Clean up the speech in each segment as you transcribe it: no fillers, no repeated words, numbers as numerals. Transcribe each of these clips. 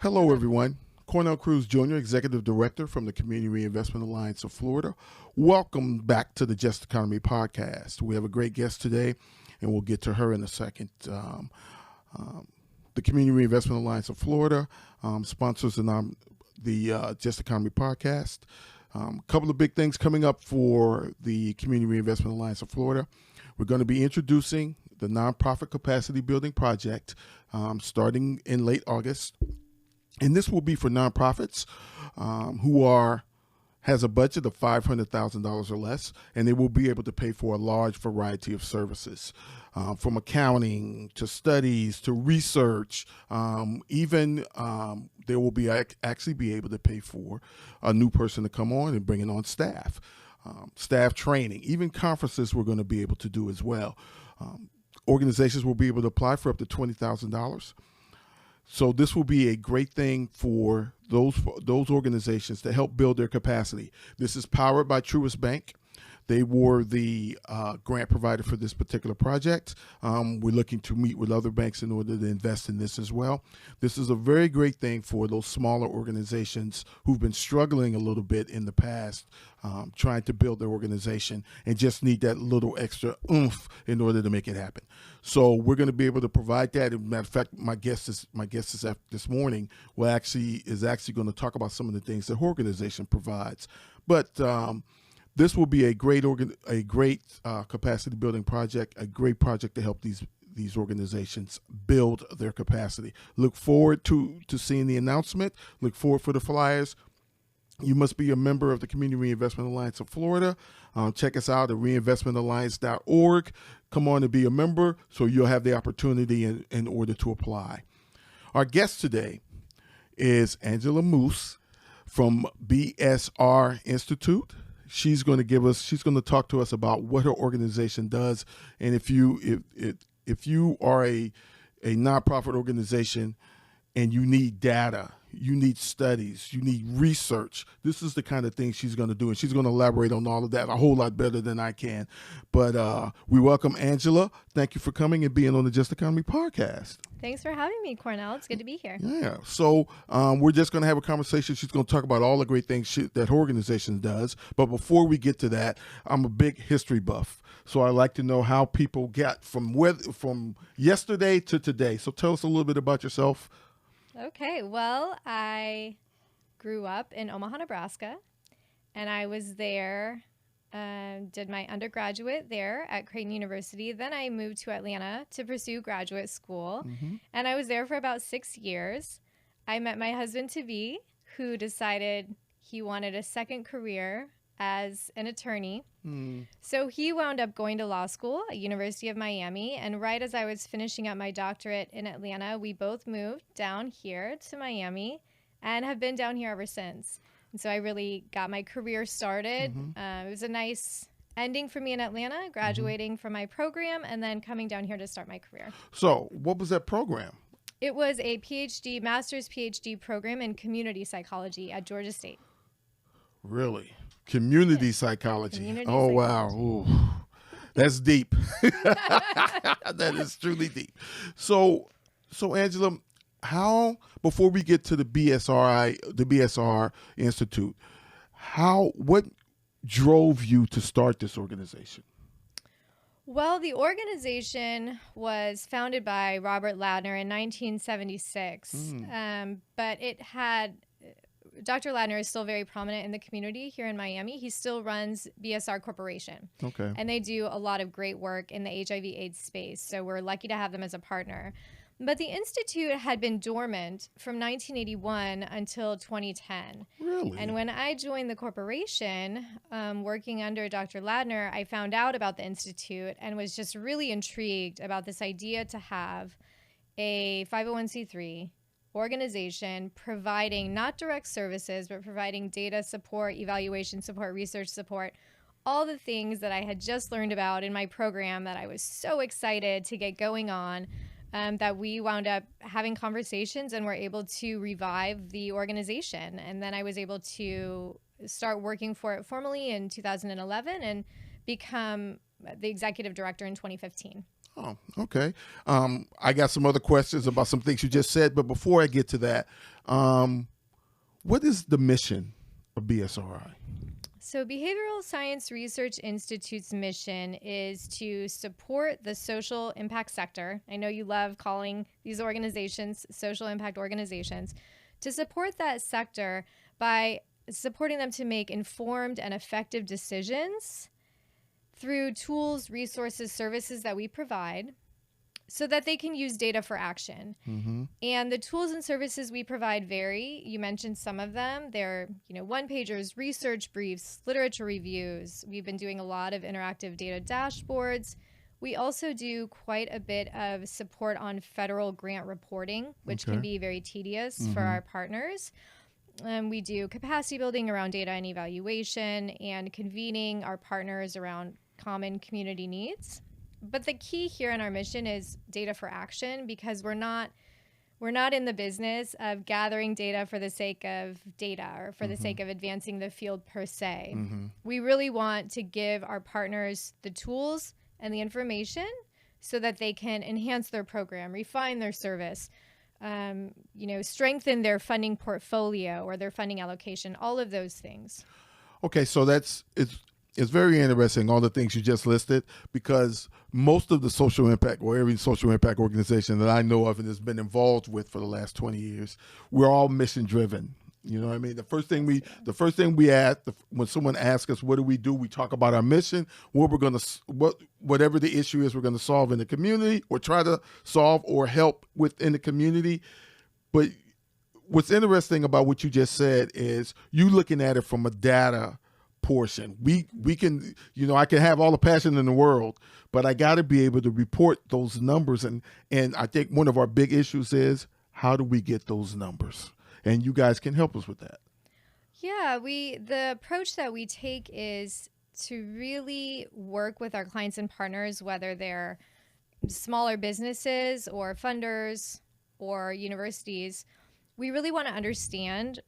Hello, everyone. Cornell Cruz Jr., Executive Director from the Community Reinvestment Alliance of Florida. Welcome back to the Just Economy podcast. We have a great guest today, and we'll get to her in a second. The Community Reinvestment Alliance of Florida sponsors the Just Economy podcast. A couple of big things coming up for the Community Reinvestment Alliance of Florida. We're going to be introducing the nonprofit capacity building project starting in late August. And this will be for nonprofits who has a budget of $500,000 or less, and they will be able to pay for a large variety of services, from accounting to studies to research. Even they will be actually be able to pay for a new person to come on and bringing on staff, staff training, even conferences we're going to be able to do as well. Organizations will be able to apply for up to $20,000. So this will be a great thing for those organizations to help build their capacity. This is powered by Truist Bank. They were the grant provider for this particular project. We're looking to meet with other banks in order to invest in this as well. This is a very great thing for those smaller organizations who've been struggling a little bit in the past, trying to build their organization and just need that little extra oomph in order to make it happen. So we're going to be able to provide that. As a matter of fact, my guest this morning is actually going to talk about some of the things that her organization provides. But this will be a great capacity building project, a great project to help these organizations build their capacity. Look forward to seeing the announcement. Look forward for the flyers. You must be a member of the Community Reinvestment Alliance of Florida. Check us out at reinvestmentalliance.org. Come on and be a member so you'll have the opportunity in order to apply. Our guest today is Angela Moose from BSRI Institute. She's going to talk to us about what her organization does. And if you are a nonprofit organization and you need data, you need studies, you need research, this is the kind of thing she's going to do. And she's going to elaborate on all of that a whole lot better than I can. But we welcome Angela. Thank you for coming and being on the Just Economy podcast. Thanks for having me, Cornell. It's good to be here. Yeah. So we're just going to have a conversation. She's going to talk about all the great things that her organization does. But before we get to that, I'm a big history buff. So I like to know how people get from yesterday to today. So tell us a little bit about yourself. Okay. Well, I grew up in Omaha, Nebraska, and I was there, did my undergraduate there at Creighton University. Then I moved to Atlanta to pursue graduate school, and I was there for about 6 years. I met my husband-to-be, who decided he wanted a second career as an attorney. So he wound up going to law school at University of Miami, and right as I was finishing up my doctorate in Atlanta, we both moved down here to Miami and have been down here ever since. And so I really got my career started. It was a nice ending for me in Atlanta, graduating from my program and then coming down here to start my career. So what was that program? It was a master's PhD program in community psychology at Georgia State. Really? Community psychology. Community psychology. Wow. Ooh. That's deep. That is truly deep. So Angela, before we get to the BSR Institute, what drove you to start this organization? Well, the organization was founded by Robert Ladner in 1976, but Dr. Ladner is still very prominent in the community here in Miami. He still runs BSR Corporation. Okay. And they do a lot of great work in the HIV/AIDS space, so we're lucky to have them as a partner. But the Institute had been dormant from 1981 until 2010. Really? And when I joined the corporation, working under Dr. Ladner, I found out about the Institute and was just really intrigued about this idea to have a 501c3 organization providing not direct services, but providing data support, evaluation support, research support, all the things that I had just learned about in my program that I was so excited to get going on, that we wound up having conversations and were able to revive the organization. And then I was able to start working for it formally in 2011 and become the executive director in 2015. Oh, okay. I got some other questions about some things you just said, but before I get to that, what is the mission of BSRI? So, Behavioral Science Research Institute's mission is to support the social impact sector. I know you love calling these organizations social impact organizations. To support that sector by supporting them to make informed and effective decisions through tools, resources, services that we provide so that they can use data for action. Mm-hmm. And the tools and services we provide vary. You mentioned some of them. They're, one-pagers, research briefs, literature reviews. We've been doing a lot of interactive data dashboards. We also do quite a bit of support on federal grant reporting, which can be very tedious for our partners. We do capacity building around data and evaluation and convening our partners around common community needs. But the key here in our mission is data for action, because we're not in the business of gathering data for the sake of data or for the sake of advancing the field per se. We really want to give our partners the tools and the information so that they can enhance their program, refine their service, strengthen their funding portfolio or their funding allocation, all of those things. Okay, so it's very interesting, all the things you just listed, because most of the social impact, or every social impact organization that I know of and has been involved with for the last 20 years, we're all mission driven. You know what I mean? The first thing we ask when someone asks us, what do? We talk about our mission, whatever the issue is we're going to solve in the community or try to solve or help within the community. But what's interesting about what you just said is you looking at it from a data portion. We can, I can have all the passion in the world, but I got to be able to report those numbers. And I think one of our big issues is, how do we get those numbers? And you guys can help us with that. Yeah, the approach that we take is to really work with our clients and partners, whether they're smaller businesses or funders or universities. We really want to understand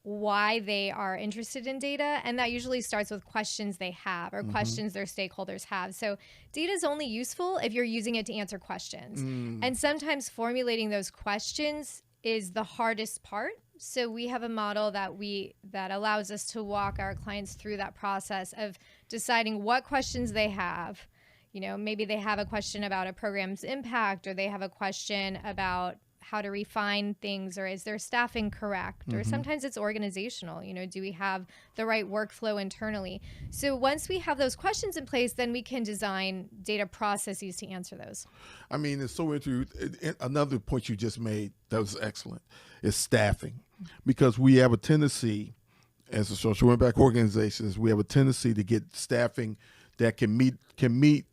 why they are interested in data, and that usually starts with questions they have or questions their stakeholders have. So data is only useful if you're using it to answer questions. And sometimes formulating those questions is the hardest part. So we have a model that allows us to walk our clients through that process of deciding what questions they have. Maybe they have a question about a program's impact, or they have a question about how to refine things, or is their staffing correct? Or sometimes it's organizational. Do we have the right workflow internally? So once we have those questions in place, then we can design data processes to answer those. I mean, it's so interesting. Another point you just made that was excellent is staffing, because we have a tendency as a social impact organizations, we have a tendency to get staffing that can meet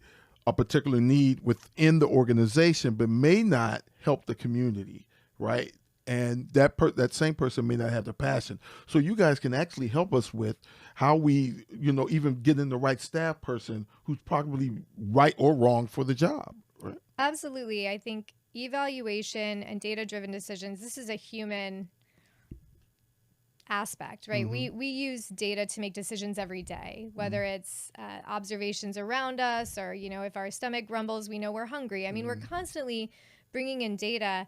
a particular need within the organization, but may not help the community, right? And that same person may not have the passion. So you guys can actually help us with how we, even getting the right staff person who's probably right or wrong for the job, right? Absolutely. I think evaluation and data-driven decisions, this is a human aspect, right? We use data to make decisions every day, whether it's observations around us, or if our stomach grumbles, we know we're hungry. I mean, we're constantly bringing in data,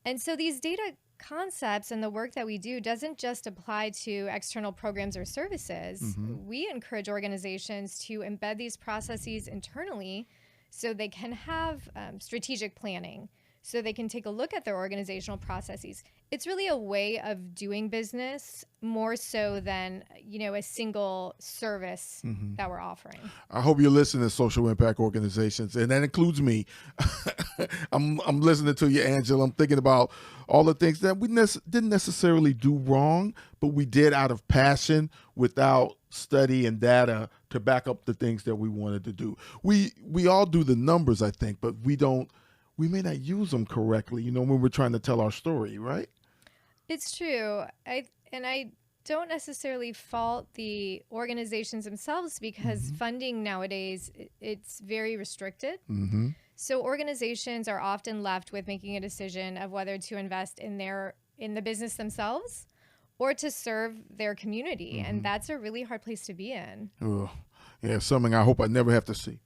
and so these data concepts and the work that we do doesn't just apply to external programs or services. We encourage organizations to embed these processes internally so they can have strategic planning, so they can take a look at their organizational processes. It's really a way of doing business more so than, a single service that we're offering. I hope you're listening to social impact organizations, and that includes me. I'm listening to you, Angela. I'm thinking about all the things that we didn't necessarily do wrong, but we did out of passion without study and data to back up the things that we wanted to do. We all do the numbers, I think, but we may not use them correctly, when we're trying to tell our story, right? It's true. I don't necessarily fault the organizations themselves, because funding nowadays, it's very restricted. So organizations are often left with making a decision of whether to invest in the business themselves or to serve their community. And that's a really hard place to be in. Oh, yeah, something I hope I never have to see.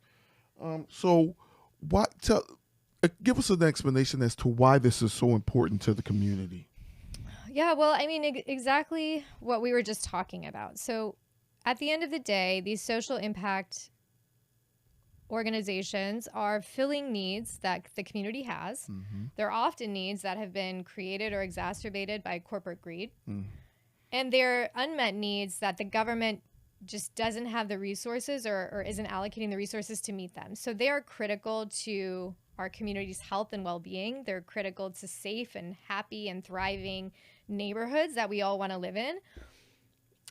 So Give us an explanation as to why this is so important to the community. Yeah, well, I mean, exactly what we were just talking about. So at the end of the day, these social impact organizations are filling needs that the community has. Mm-hmm. They're often needs that have been created or exacerbated by corporate greed. Mm. And they're unmet needs that the government just doesn't have the resources or isn't allocating the resources to meet them. So they are critical to our community's health and well-being. They're critical to safe and happy and thriving neighborhoods that we all want to live in.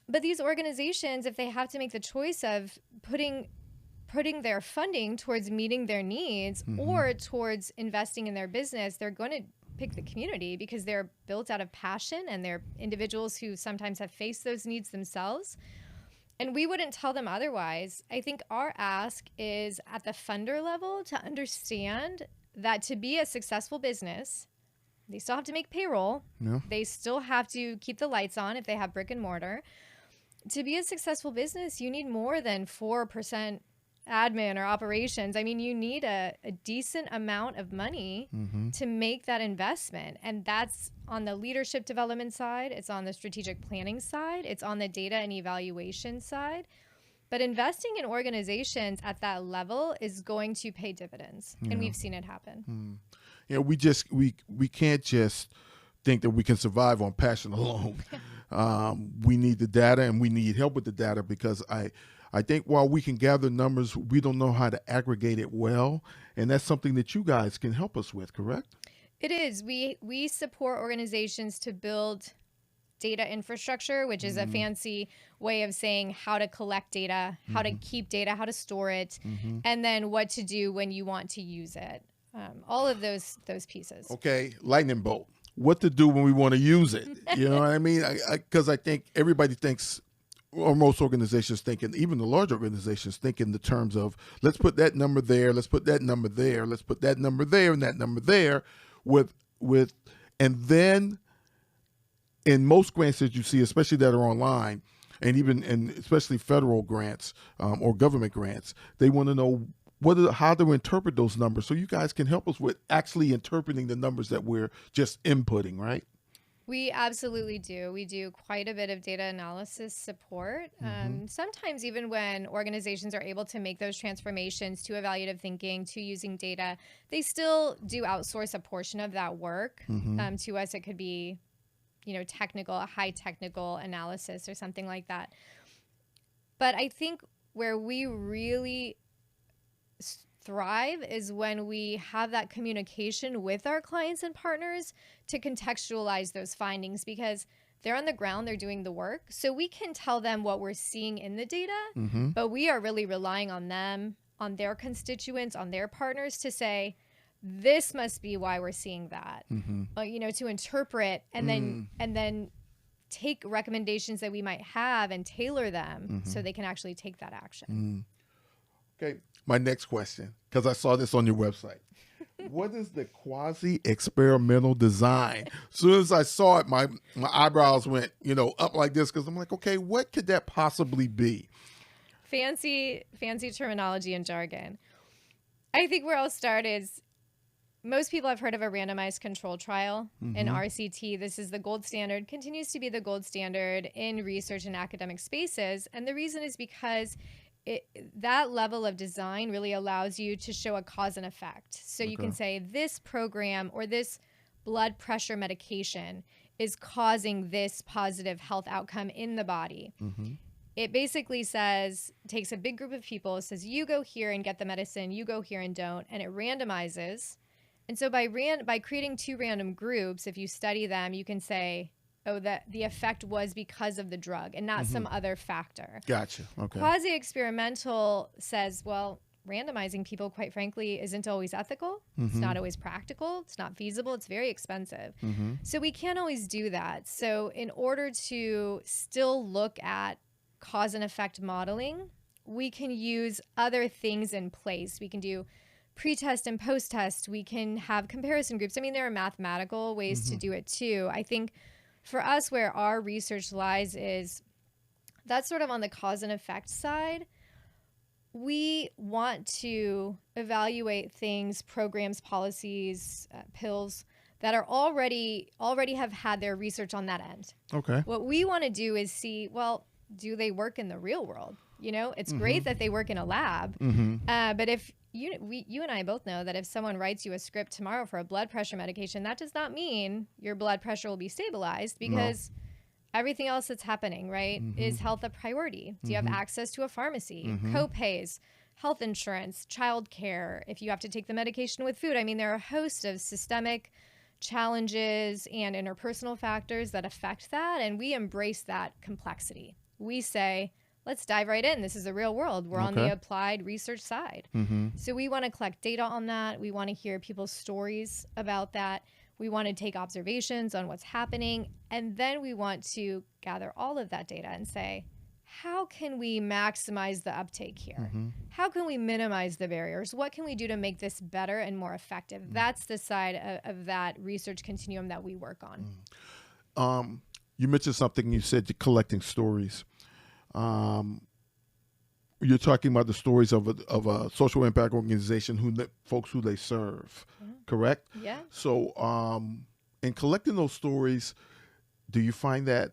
But these organizations, if they have to make the choice of putting their funding towards meeting their needs or towards investing in their business, they're going to pick the community because they're built out of passion and they're individuals who sometimes have faced those needs themselves. And we wouldn't tell them otherwise. I think our ask is at the funder level to understand that to be a successful business, they still have to make payroll. Yeah. They still have to keep the lights on if they have brick and mortar. To be a successful business, you need more than 4% admin or operations. I mean, you need a decent amount of money to make that investment. And that's on the leadership development side. It's on the strategic planning side. It's on the data and evaluation side. But investing in organizations at that level is going to pay dividends. And we've seen it happen. You know, we can't just think that we can survive on passion alone. We need the data and we need help with the data because I think while we can gather numbers, we don't know how to aggregate it well. And that's something that you guys can help us with, correct? It is. We support organizations to build data infrastructure, which is a fancy way of saying how to collect data, how to keep data, how to store it, and then what to do when you want to use it. All of those pieces. Okay, lightning bolt. What to do when we want to use it? You know what I mean? Because I think everybody thinks, or most organizations think, and even the large organizations think in the terms of, let's put that number there, let's put that number there, let's put that number there and that number there and then in most grants that you see, especially that are online, and especially federal grants or government grants, they want to know how to interpret those numbers. So you guys can help us with actually interpreting the numbers that we're just inputting, right? We absolutely do. We do quite a bit of data analysis support. Sometimes even when organizations are able to make those transformations to evaluative thinking, to using data, they still do outsource a portion of that work. To us, it could be, a high technical analysis or something like that. But I think where we really thrive is when we have that communication with our clients and partners to contextualize those findings, because they're on the ground, they're doing the work. So we can tell them what we're seeing in the data, but we are really relying on them, on their constituents, on their partners to say, this must be why we're seeing that, to interpret and then take recommendations that we might have and tailor them so they can actually take that action. Okay, my next question, because I saw this on your website. What is the quasi-experimental design? As soon as I saw it, my eyebrows went, up like this, because I'm like, okay, what could that possibly be? Fancy terminology and jargon. I think where I'll start is most people have heard of a randomized control trial in RCT. This is the gold standard, continues to be the gold standard in research and academic spaces. And the reason is because that level of design really allows you to show a cause and effect. So you can say this program or this blood pressure medication is causing this positive health outcome in the body. It basically takes a big group of people, says you go here and get the medicine, you go here and don't, and it randomizes. And so by creating two random groups, if you study them, you can say, oh, that the effect was because of the drug and not some other factor. Gotcha. Okay. Quasi-experimental says, well, randomizing people, quite frankly, isn't always ethical. It's not always practical. It's not feasible. It's very expensive. So we can't always do that. So in order to still look at cause and effect modeling, we can use other things in place. We can do pre-test and post-test. We can have comparison groups. I mean, there are mathematical ways to do it too. I think for us, where our research lies is that's sort of on the cause and effect side. we want to evaluate things, programs, policies, pills that are already have had their research on that end. Okay. What we want to do is see, well, do they work in the real world? You know, it's great that they work in a lab, but if you and I both know that if someone writes you a script tomorrow for a blood pressure medication, that does not mean your blood pressure will be stabilized, because everything else that's happening, right? Is health a priority? Do you have access to a pharmacy, co-pays, health insurance, childcare, if you have to take the medication with food? I mean, there are a host of systemic challenges and interpersonal factors that affect that, and we embrace that complexity. We say, let's dive right in. This is the real world. We're on the applied research side. So we want to collect data on that. We want to hear people's stories about that. We want to take observations on what's happening. And then we want to gather all of that data and say, how can we maximize the uptake here? How can we minimize the barriers? What can we do to make this better and more effective? That's the side of that research continuum that we work on. You mentioned something. You said you're collecting stories. You're talking about the stories of a social impact organization, folks who they serve, correct? Yeah. So, in collecting those stories, do you find that,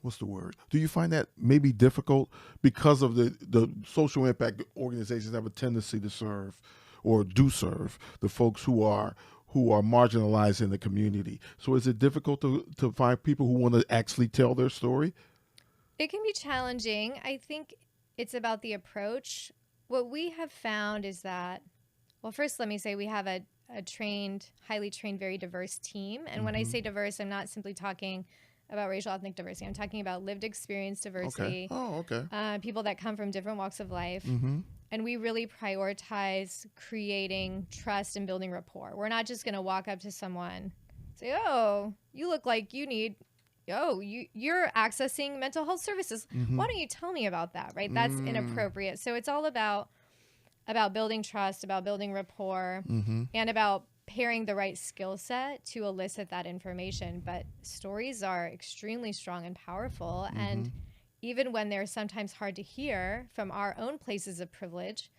what's the word? Do you find that maybe difficult because of the social impact organizations have a tendency to serve, or do serve, the folks who are marginalized in the community? So is it difficult to find people who want to actually tell their story? It can be challenging. I think it's about the approach. What we have found is that, well, first let me say we have a highly trained, very diverse team. And when I say diverse, I'm not simply talking about racial, ethnic diversity. I'm talking about lived experience diversity. People that come from different walks of life. And we really prioritize creating trust and building rapport. We're not just going to walk up to someone and say, oh, you look like you're accessing mental health services. Why don't you tell me about that, right? That's inappropriate. So it's all about building trust, about building rapport, and about pairing the right skill set to elicit that information. But stories are extremely strong and powerful. And even when they're sometimes hard to hear from our own places of privilege,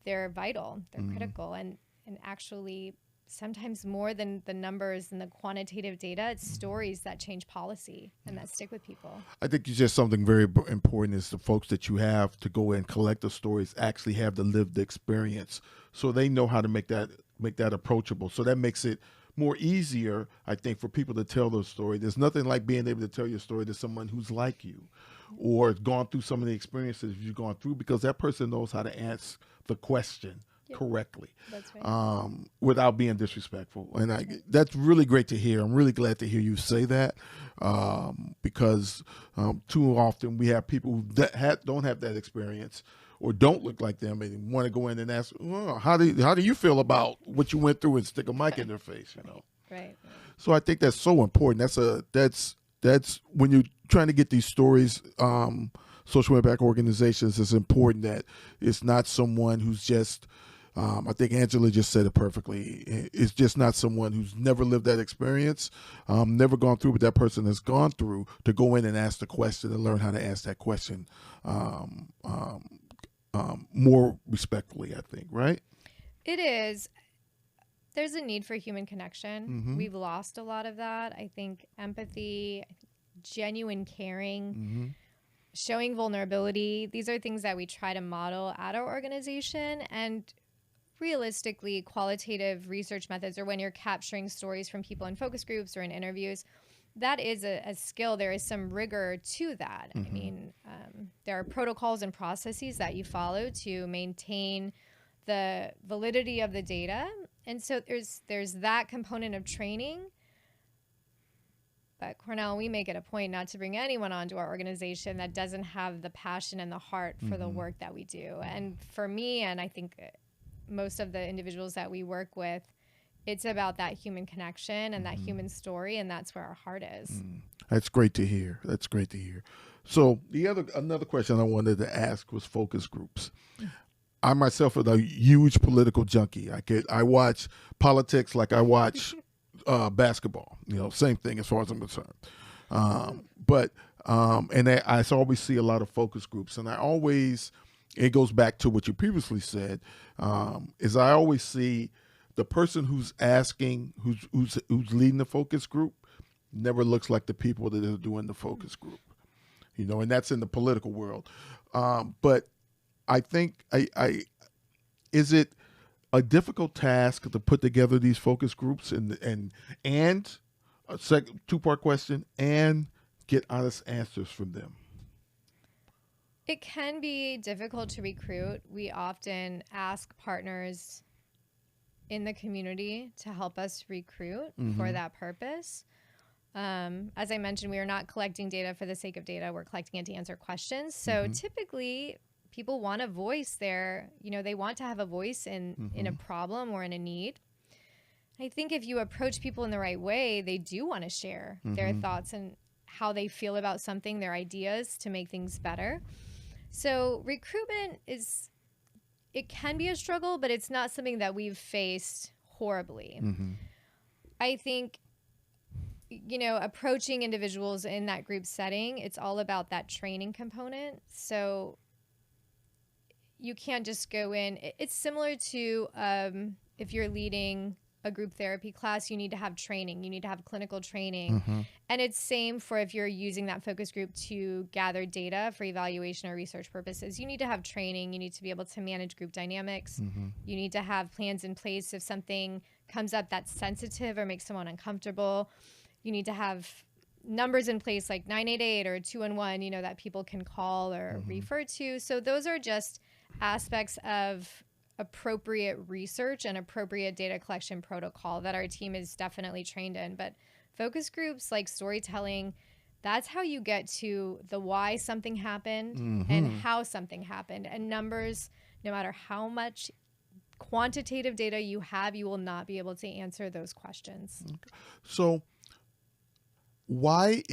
they're vital, they're critical, and actually sometimes more than the numbers and the quantitative data, it's stories that change policy and that stick with people. I think you said something very important, is the folks that you have to go and collect the stories actually have the lived experience, so they know how to make that approachable. So that makes it more easier, I think, for people to tell their story. There's nothing like being able to tell your story to someone who's like you or gone through some of the experiences you've gone through, because that person knows how to ask the question correctly. That's right. Without being disrespectful. And that's really great to hear. I'm really glad to hear you say that, because too often we have people who don't have that experience or don't look like them and want to go in and ask, well, how do you feel about what you went through, and stick a mic in their face, you know? Right. So I think that's so important. That's when you're trying to get these stories, social impact organizations, it's important that it's not someone who's just, I think Angela just said it perfectly. It's just not someone who's never lived that experience, never gone through what that person has gone through, to go in and ask the question and learn how to ask that question more respectfully, I think, right? It is. There's a need for human connection. We've lost a lot of that. I think empathy, genuine caring, showing vulnerability, these are things that we try to model at our organization. And realistically, qualitative research methods, or when you're capturing stories from people in focus groups or in interviews, that is a skill. There is some rigor to that. I mean, there are protocols and processes that you follow to maintain the validity of the data. And so there's that component of training. But Cornell, we make it a point not to bring anyone onto our organization that doesn't have the passion and the heart for the work that we do. And for me, and I think most of the individuals that we work with, it's about that human connection and that human story, and that's where our heart is. That's great to hear. That's great to hear. So another question I wanted to ask was focus groups. I myself am a huge political junkie. I watch politics like I watch basketball. You know, same thing as far as I'm concerned. But I always see a lot of focus groups, and it goes back to what you previously said, is I always see the person who's asking, who's leading the focus group, never looks like the people that are doing the focus group, and that's in the political world. But I think is it a difficult task to put together these focus groups and a second two-part question and get honest answers from them? It can be difficult to recruit. We often ask partners in the community to help us recruit for that purpose. As I mentioned, we are not collecting data for the sake of data. We're collecting it to answer questions. So typically people want a voice there. They want to have a voice in a problem or in a need. I think if you approach people in the right way, they do want to share their thoughts and how they feel about something, their ideas to make things better. So recruitment it can be a struggle, but it's not something that we've faced horribly. I think, approaching individuals in that group setting, it's all about that training component. So you can't just go in. It's similar to if you're leading a group therapy class, you need to have training. You need to have clinical training. And it's same for if you're using that focus group to gather data for evaluation or research purposes. You need to have training. You need to be able to manage group dynamics. You need to have plans in place if something comes up that's sensitive or makes someone uncomfortable. You need to have numbers in place like 988 or 211, that people can call or refer to. So those are just aspects of appropriate research and appropriate data collection protocol that our team is definitely trained in. But focus groups like storytelling, that's how you get to the why something happened and how something happened. And numbers, no matter how much quantitative data you have, you will not be able to answer those questions. So why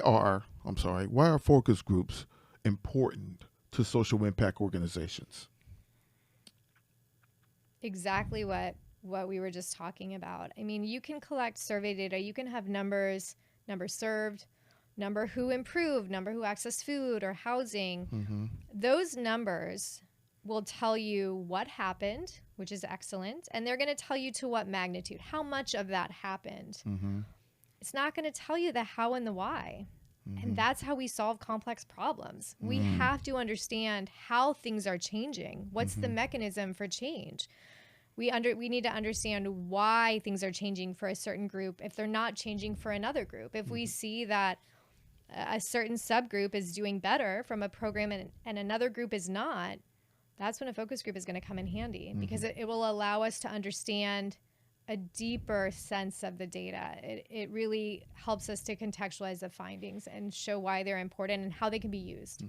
are focus groups important to social impact organizations? Exactly what we were just talking about. I mean, you can collect survey data. You can have numbers, number served, number who improved, number who accessed food or housing. Those numbers will tell you what happened, which is excellent. And they're going to tell you to what magnitude, how much of that happened. It's not going to tell you the how and the why. And that's how we solve complex problems. We have to understand how things are changing. What's the mechanism for change? We need to understand why things are changing for a certain group if they're not changing for another group. If we see that a certain subgroup is doing better from a program and another group is not, that's when a focus group is going to come in handy because it will allow us to understand a deeper sense of the data. It really helps us to contextualize the findings and show why they're important and how they can be used.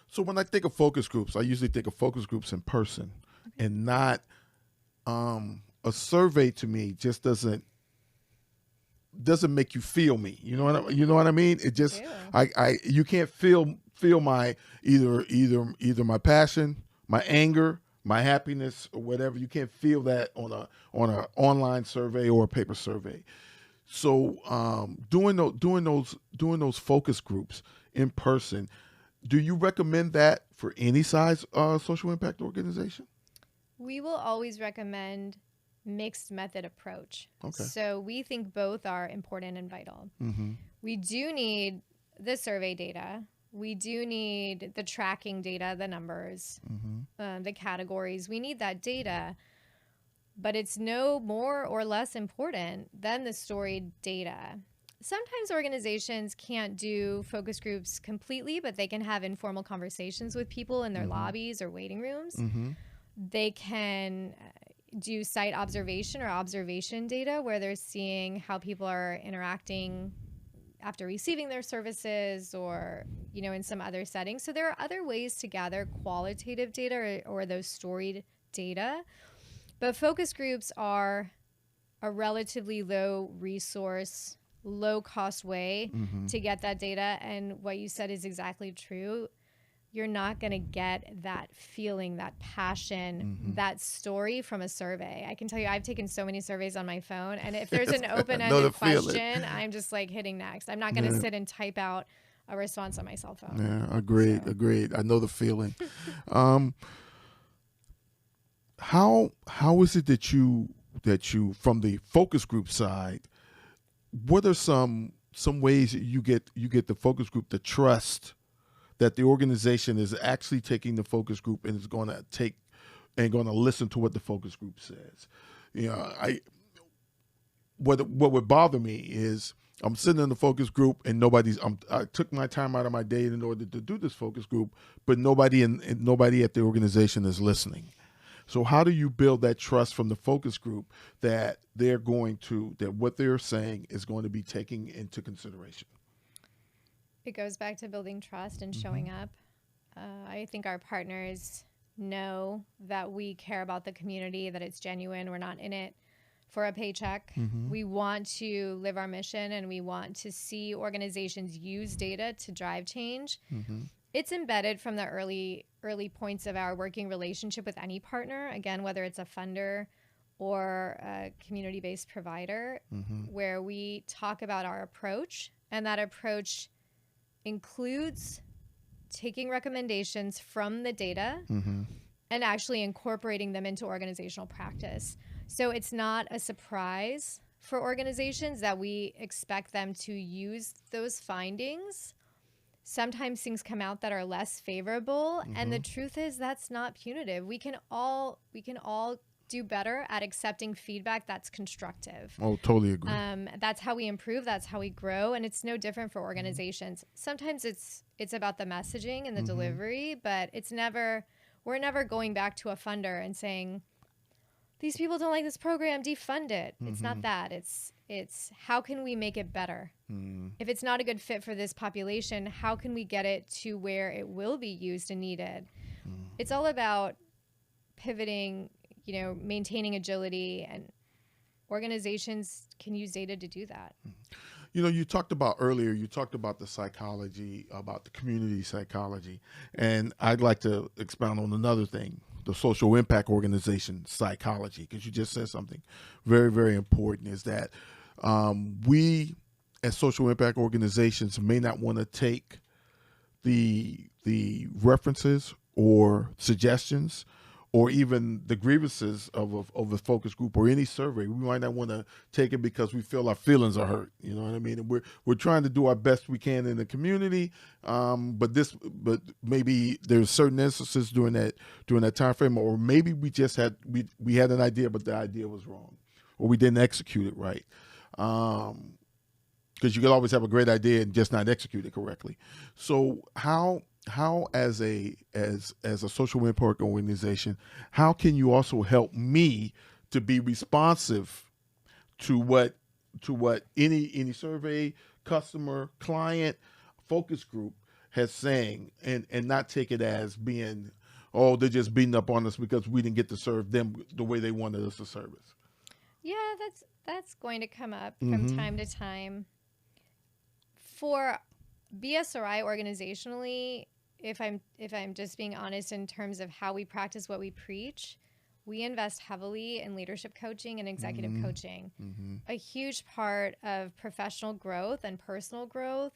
So when I think of focus groups, I usually think of focus groups in person and not a survey. To me just doesn't make you feel me. You know what I mean? It just you can't feel my either my passion, my anger, my happiness, or whatever. You can't feel that on an online survey or a paper survey. So doing those focus groups in person, do you recommend that for any size social impact organization? We will always recommend mixed method approach. Okay. So we think both are important and vital. We do need the survey data. We do need the tracking data, the numbers, the categories. We need that data, but it's no more or less important than the storied data. Sometimes organizations can't do focus groups completely, but they can have informal conversations with people in their lobbies or waiting rooms. They can do site observation or observation data where they're seeing how people are interacting after receiving their services or, in some other settings. So there are other ways to gather qualitative data or those storied data. But focus groups are a relatively low resource, low cost way to get that data. And what you said is exactly true. you're not going to get that feeling, that passion, that story from a survey. I can tell you, I've taken so many surveys on my phone, and if there's an open-ended question, I'm just like hitting next. I'm not going to sit and type out a response on my cell phone. Yeah, agreed. I know the feeling. How is it that you from the focus group side, what are some ways that you get the focus group to trust that the organization is actually taking the focus group and is going to listen to what the focus group says? You know, what would bother me is I'm sitting in the focus group and I took my time out of my day in order to do this focus group, but nobody at the organization is listening. So how do you build that trust from the focus group that that what they're saying is going to be taken into consideration? It goes back to building trust and showing up. I think our partners know that we care about the community, that it's genuine. We're not in it for a paycheck. We want to live our mission, and we want to see organizations use data to drive change. It's embedded from the early points of our working relationship with any partner, again, whether it's a funder or a community-based provider, where we talk about our approach, and that approach includes taking recommendations from the data and actually incorporating them into organizational practice. So it's not a surprise for organizations that we expect them to use those findings. Sometimes things come out that are less favorable, and the truth is that's not punitive. We can all do better at accepting feedback that's constructive. Oh, totally agree. That's how we improve. That's how we grow, and it's no different for organizations. Sometimes it's about the messaging and the delivery, but we're never going back to a funder and saying, these people don't like this program, defund it. It's not that. It's how can we make it better? If it's not a good fit for this population, how can we get it to where it will be used and needed? It's all about pivoting, maintaining agility, and organizations can use data to do that. You talked about the psychology, about the community psychology, and I'd like to expound on another thing, the social impact organization psychology, because you just said something very, very important, is that we as social impact organizations may not want to take the references or suggestions or even the grievances of a focus group or any survey. We might not want to take it because we feel our feelings are hurt. You know what I mean? And we're trying to do our best we can in the community, but maybe there's certain instances during that time frame, or maybe we just had an idea, but the idea was wrong, or we didn't execute it right. Because you can always have a great idea and just not execute it correctly. So how as a social impact organization, how can you also help me to be responsive to what any survey, customer, client, focus group has saying, and not take it as being, oh, they're just beating up on us because we didn't get to serve them the way they wanted us to serve us? Yeah, that's going to come up from time to time. For BSRI organizationally, if I'm just being honest in terms of how we practice what we preach, we invest heavily in leadership coaching and executive coaching. A huge part of professional growth and personal growth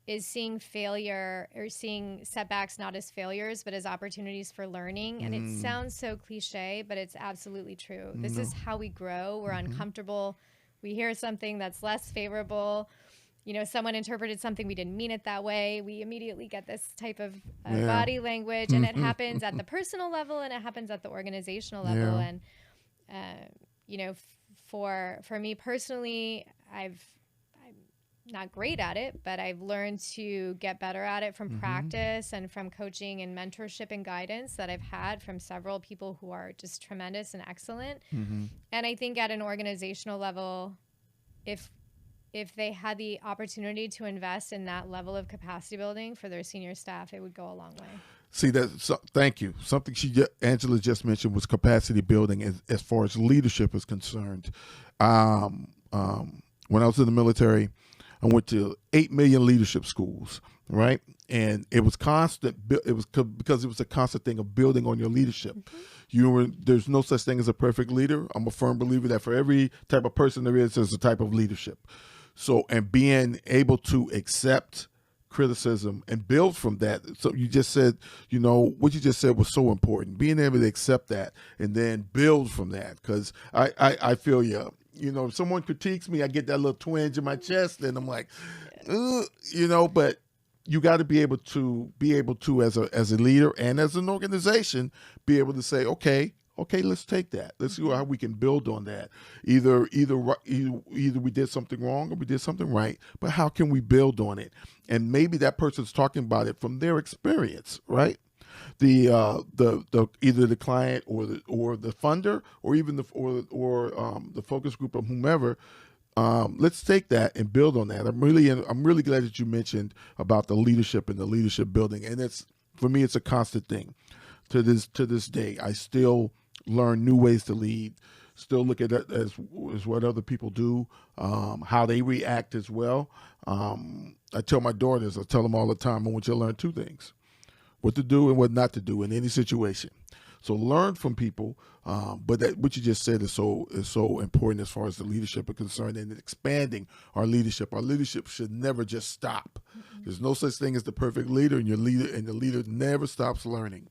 is seeing failure or seeing setbacks not as failures, but as opportunities for learning. And it sounds so cliche, but it's absolutely true. This is how we grow. We're uncomfortable. We hear something that's less favorable. Someone interpreted something, we didn't mean it that way. We immediately get this type of body language, and it happens at the personal level and it happens at the organizational level. And, for me personally, I'm not great at it, but I've learned to get better at it from practice and from coaching and mentorship and guidance that I've had from several people who are just tremendous and excellent. And I think at an organizational level, if they had the opportunity to invest in that level of capacity building for their senior staff, it would go a long way. See, thank you. Something Angela just mentioned was capacity building as far as leadership is concerned. When I was in the military, I went to 8 million leadership schools, right? And it was constant. It was because it was a constant thing of building on your leadership. There's no such thing as a perfect leader. I'm a firm believer that for every type of person there is, there's a type of leadership. So, and being able to accept criticism and build from that. So you just said, what you just said was so important. Being able to accept that and then build from that. Because I feel you. If someone critiques me, I get that little twinge in my chest, and I'm like, but you got to be able to as a leader and as an organization, be able to say, okay, let's take that. Let's see how we can build on that. Either we did something wrong or we did something right, but how can we build on it? And maybe that person's talking about it from their experience, right? The either the client or the funder or even the focus group of whomever. Let's take that and build on that. I'm really glad that you mentioned about the leadership and the leadership building, and for me it's a constant thing. To this day, I still learn new ways to lead. Still look at it as what other people do, how they react as well. I tell my daughters, I tell them all the time, I want you to learn two things: what to do and what not to do in any situation. So learn from people, but what you just said is so important as far as the leadership is concerned, and expanding our leadership. Our leadership should never just stop. There's no such thing as the perfect leader, and the leader never stops learning.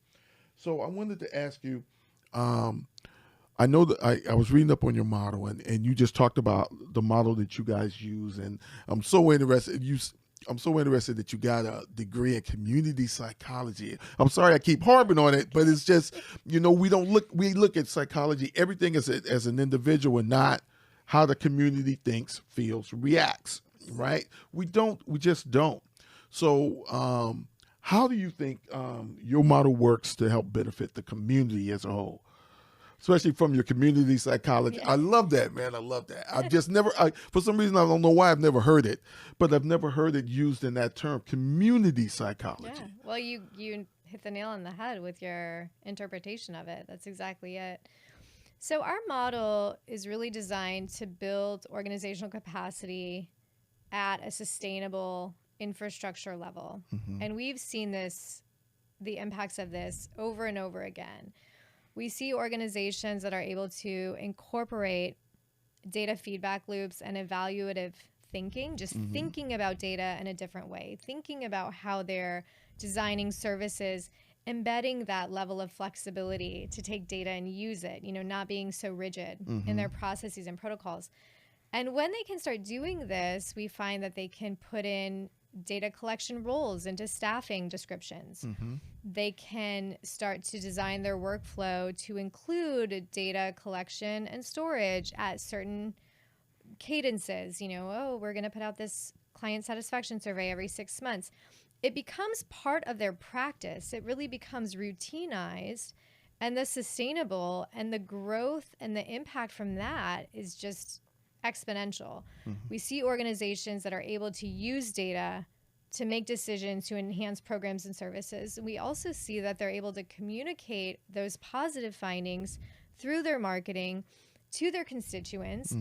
So I wanted to ask you, I know that I was reading up on your model, and you just talked about the model that you guys use, and I'm so interested. I'm so interested that you got a degree in community psychology. I'm sorry I keep harping on it, but it's just, we look at psychology, everything as an individual and not how the community thinks, feels, reacts, right? We just don't. So how do you think your model works to help benefit the community as a whole? Especially from your community psychology. I love that, man. I love that. I've just never, for some reason, I don't know why I've never heard it, but I've never heard it used in that term, community psychology. Yeah. Well, you hit the nail on the head with your interpretation of it. That's exactly it. So our model is really designed to build organizational capacity at a sustainable infrastructure level. And we've seen the impacts of this over and over again. We see organizations that are able to incorporate data feedback loops and evaluative thinking, just thinking about data in a different way, thinking about how they're designing services, embedding that level of flexibility to take data and use it, not being so rigid in their processes and protocols. And when they can start doing this, we find that they can put in data collection roles into staffing descriptions. They can start to design their workflow to include data collection and storage at certain cadences. We're going to put out this client satisfaction survey every 6 months. It becomes part of their practice. It really becomes routinized, and the sustainable and the growth and the impact from that is just exponential. We see organizations that are able to use data to make decisions to enhance programs and services. We also see that they're able to communicate those positive findings through their marketing to their constituents,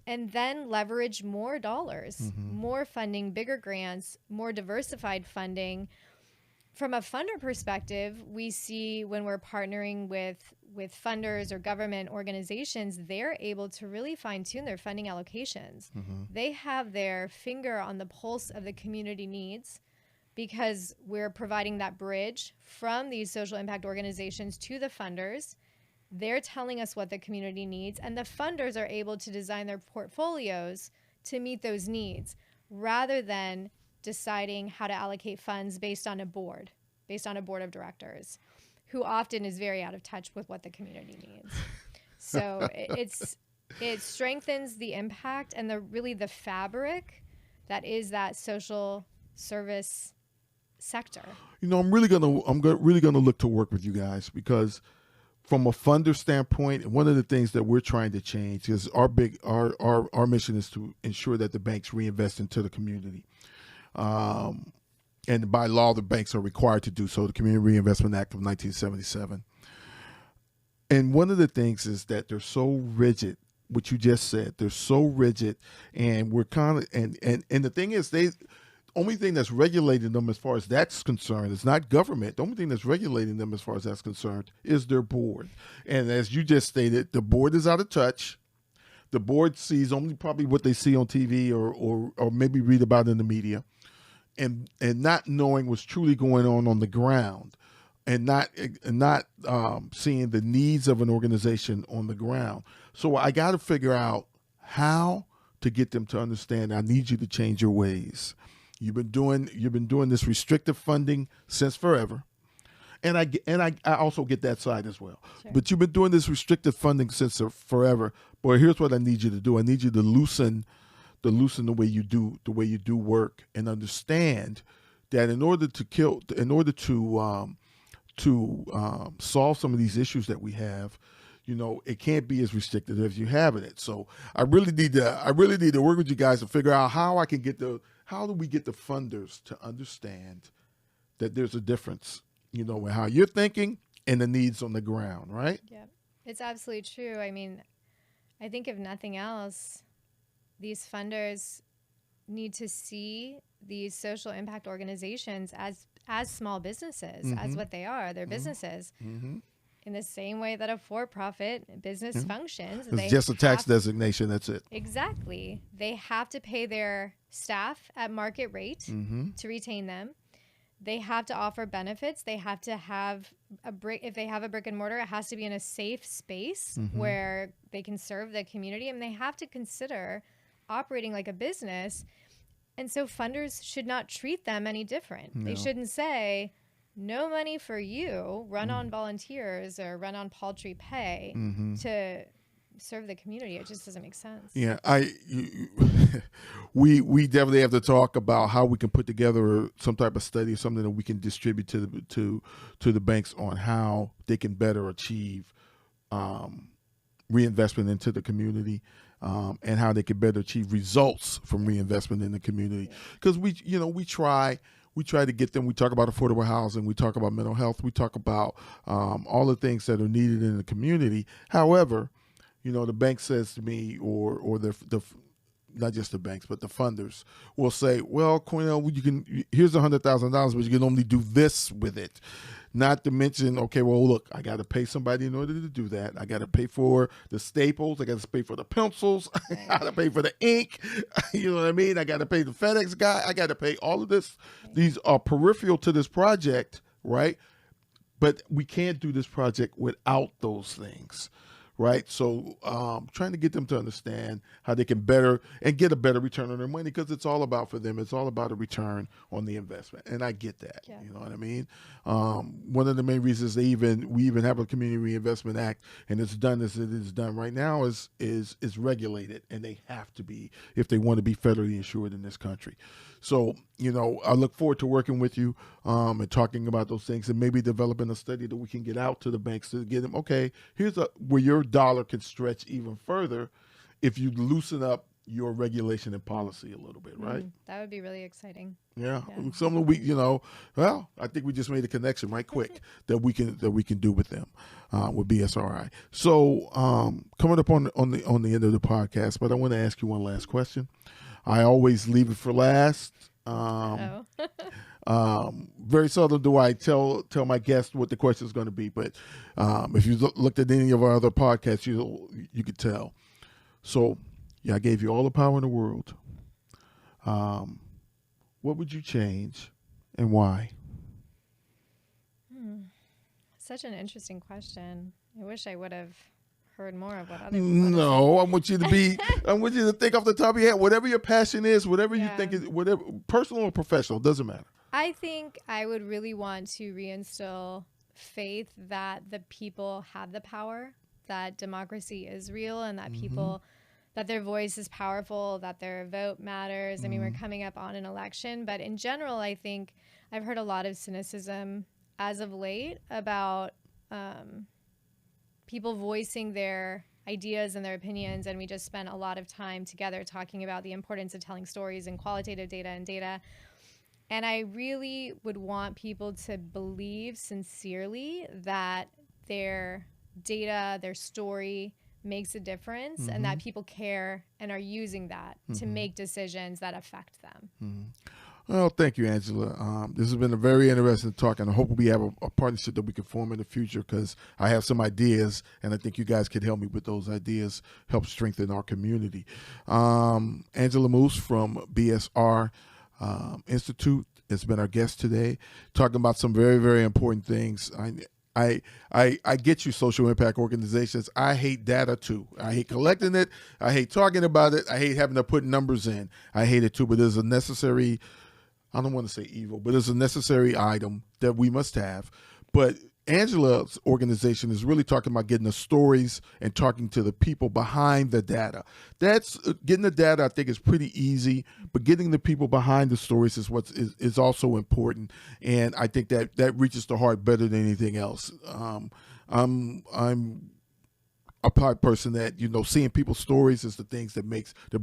and then leverage more dollars, more funding, bigger grants, more diversified funding. From a funder perspective, we see when we're partnering with funders or government organizations, they're able to really fine-tune their funding allocations. They have their finger on the pulse of the community needs because we're providing that bridge from these social impact organizations to the funders. They're telling us what the community needs, and the funders are able to design their portfolios to meet those needs rather than deciding how to allocate funds based on a board of directors, who often is very out of touch with what the community needs. So it strengthens the impact and the fabric that is that social service sector. I'm really gonna look to work with you guys, because from a funder standpoint, one of the things that we're trying to change is our mission is to ensure that the banks reinvest into the community. And by law, the banks are required to do so, the Community Reinvestment Act of 1977. And one of the things is that they're so rigid what you just said. They're so rigid, and we're kind of and the thing is, they only thing that's regulating them as far as that's concerned is not government. The only thing that's regulating them as far as that's concerned is their board. And as you just stated, the board is out of touch. The board sees only probably what they see on TV or maybe read about in the media, and not knowing what's truly going on the ground, and not seeing the needs of an organization on the ground. So I got to figure out how to get them to understand. I need you to change your ways. You've been doing this restrictive funding since forever, and I also get that side as well. Sure. But you've been doing this restrictive funding since forever. Boy, here's what I need you to do. I need you to loosen the way you do work, and understand that in order to solve some of these issues that we have, it can't be as restricted as you have it. So I really need to work with you guys to figure out how do we get the funders to understand that there's a difference, in how you're thinking and the needs on the ground, right? Yeah, it's absolutely true. I mean, I think if nothing else, these funders need to see these social impact organizations as small businesses, mm-hmm. as what they are. They're mm-hmm. businesses. Mm-hmm. In the same way that a for-profit business mm-hmm. functions. It's just a tax designation, that's it. Exactly. They have to pay their staff at market rate mm-hmm. to retain them. They have to offer benefits. They have to have if they have a brick and mortar, it has to be in a safe space mm-hmm. where they can serve the community, and they have to consider operating like a business. And so funders should not treat them any different. No. They shouldn't say, no money for you, run on volunteers or run on paltry pay mm-hmm. to serve the community. It just doesn't make sense. Yeah, we definitely have to talk about how we can put together some type of study, something that we can distribute to the banks on how they can better achieve reinvestment into the community, and how they can better achieve results from reinvestment in the community. Because we try to get them. We talk about affordable housing. We talk about mental health. We talk about all the things that are needed in the community. However, the bank says to me, or the not just the banks, but the funders will say, well, Cornell, here's $100,000, but you can only do this with it. Not to mention, okay, well, look, I got to pay somebody in order to do that. I got to pay for the staples. I got to pay for the pencils. I got to pay for the ink. You know what I mean? I got to pay the FedEx guy. I got to pay all of this. These are peripheral to this project, right? But we can't do this project without those things. Right. So trying to get them to understand how they can better and get a better return on their money, because it's all about, for them, it's all about a return on the investment. And I get that. Yeah. You know what I mean? One of the main reasons we even have a Community Reinvestment Act, and it's done as it is done right now, is regulated, and they have to be if they want to be federally insured in this country. So, I look forward to working with you and talking about those things, and maybe developing a study that we can get out to the banks to get them, okay, here's where your dollar can stretch even further if you loosen up your regulation and policy a little bit, right? That would be really exciting. Yeah. Something I think we just made a connection right quick that we can do with them, with BSRI. So coming up on the end of the podcast, but I want to ask you one last question. I always leave it for last. Very seldom do I tell my guests what the question is going to be, but if you looked at any of our other podcasts, you could tell. So, I gave you all the power in the world. What would you change, and why? Such an interesting question. I wish I would have heard more of what other people No, I want you to think off the top of your head, whatever your passion is, whatever you think is, whatever, personal or professional, doesn't matter. I think I would really want to reinstill faith that the people have the power, that democracy is real, and that people, that their voice is powerful, that their vote matters. I mean, we're coming up on an election, but in general, I think I've heard a lot of cynicism as of late about people voicing their ideas and their opinions, and we just spent a lot of time together talking about the importance of telling stories and qualitative data and data. And I really would want people to believe sincerely that their data, their story makes a difference and that people care and are using that to make decisions that affect them. Well, thank you, Angela. This has been a very interesting talk, and I hope we have a partnership that we can form in the future, because I have some ideas, and I think you guys could help me with those ideas, help strengthen our community. Angela Moose from BSR Institute has been our guest today, talking about some very, very important things. I get you, social impact organizations. I hate data too. I hate collecting it. I hate talking about it. I hate having to put numbers in. I hate it too, but there's a necessary, I don't want to say evil, but it's a necessary item that we must have. But Angela's organization is really talking about getting the stories and talking to the people behind the data. That's getting the data, I think, is pretty easy, but getting the people behind the stories is what is also important. And I think that reaches the heart better than anything else. I'm a part person that, seeing people's stories is the things that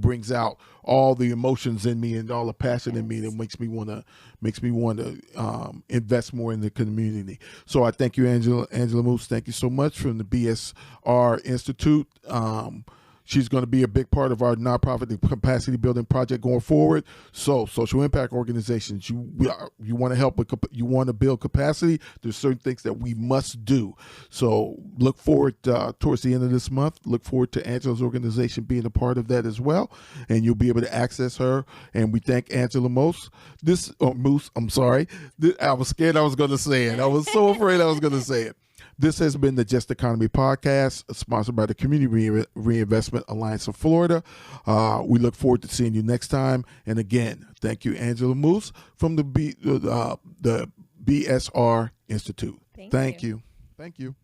brings out all the emotions in me and all the passion in me that makes me want to invest more in the community. So I thank you, Angela Moose. Thank you so much, from the BSR Institute. She's going to be a big part of our nonprofit capacity building project going forward. So, social impact organizations, you want to help with, you want to build capacity. There's certain things that we must do. So, look forward towards the end of this month. Look forward to Angela's organization being a part of that as well, and you'll be able to access her. And we thank Angela Moose. Moose. I'm sorry. I was scared I was going to say it. I was so afraid I was going to say it. This has been the Just Economy Podcast, sponsored by the Community Reinvestment Alliance of Florida. We look forward to seeing you next time. And again, thank you, Angela Moose from the BSR Institute. Thank you. Thank you.